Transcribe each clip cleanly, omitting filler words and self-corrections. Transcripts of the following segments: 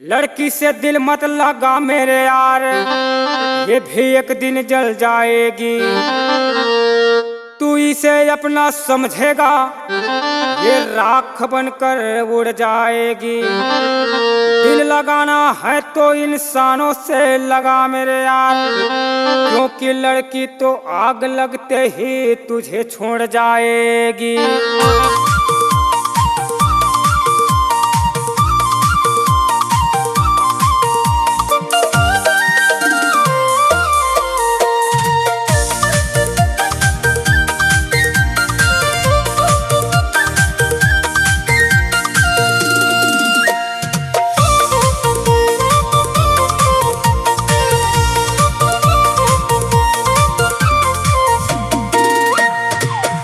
लड़की से दिल मत लगा मेरे यार, ये भी एक दिन जल जाएगी। तू इसे अपना समझेगा, ये राख बनकर उड़ जाएगी। दिल लगाना है तो इंसानों से लगा मेरे यार, क्योंकि लड़की तो आग लगते ही तुझे छोड़ जाएगी।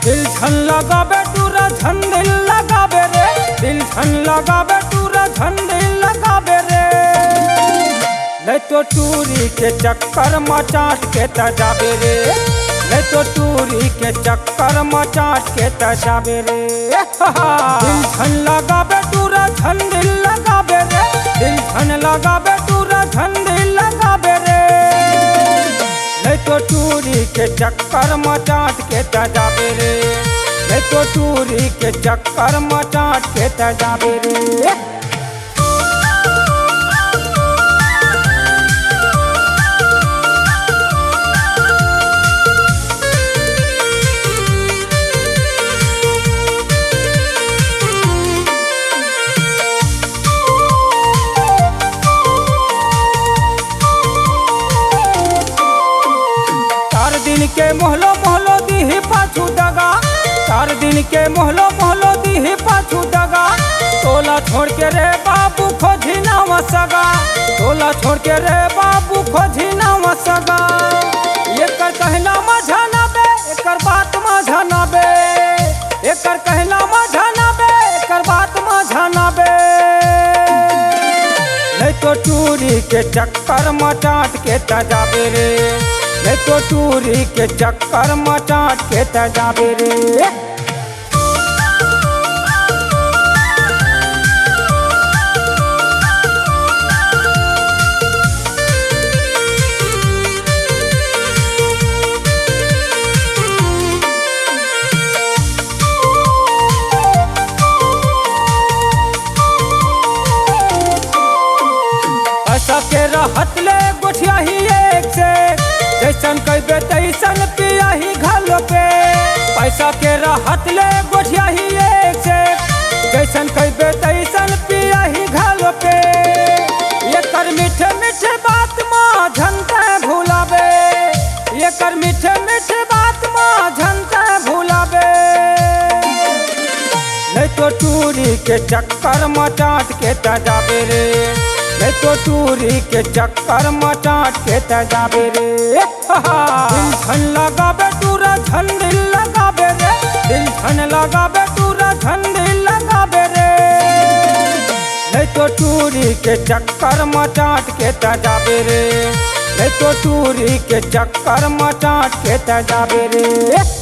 दिल झन लगाबे टूरा झन दिल लगाबे रे, दिल झन लगाबे टूरा झन दिल लगाबे रे। नहीं तो टूरी के चक्कर में चाट के तजाबे रे, नहीं तो टूरी के चक्कर में चाट के तजाबे रे। दिल झन लगाबे टूरा झन दिल लगाबे रे, दिल झन लगाबे टूरा झन दिल लगाबे रे। नहीं तो टूरी के चक्कर में चाट के तजाबे रे, नहीं तो टूरी के चक्कर में चाट के तजाबे रे। दिन के मोहलो मोहलो दी पाछू दगा, 4 दिन के मोहलो मोहलो दी पाछू दगा। तोला छोड़ के रे बाबू खोजी ना वसगा, तोला छोड़ के रे बाबू खोजी ना वसगा। एकर कहना मजा ना बे, एकर बात मजा ना बे, एकर कहना मजा ना बे, एकर बात मजा ना बे। नहीं तो टूरी के चक्कर में चाट के तजाबे रे, नहीं तो टूरी के चक्कर में चाट के तजाबे रे। पैसा के रहत ले गोठिया ही एक से, जैसन कहबे तैसन पिया ही घालो पे। पैसा के रहत ले गोठिया ही एक से, जैसन कहबे तैसन पिया ही घालो पे। एकर मीठे मीठे बात माँ झनते भुलाबे, एकर मीठे मीठे बात माँ झनते भुलाबे। नहीं तो टूरी के चक्कर में चाट के तजाबे रे, नहीं तो टूरी के चक्कर में चाट के तजाबे रे। दिल झन लगाबे टूरा झन दिल लगाबे रे, दिल झन लगाबे टूरा झन दिल लगाबे रे। नहीं तो टूरी के चक्कर में चाट के तजाबे रे, नहीं तो टूरी के चक्कर में चाट के तजाबे रे।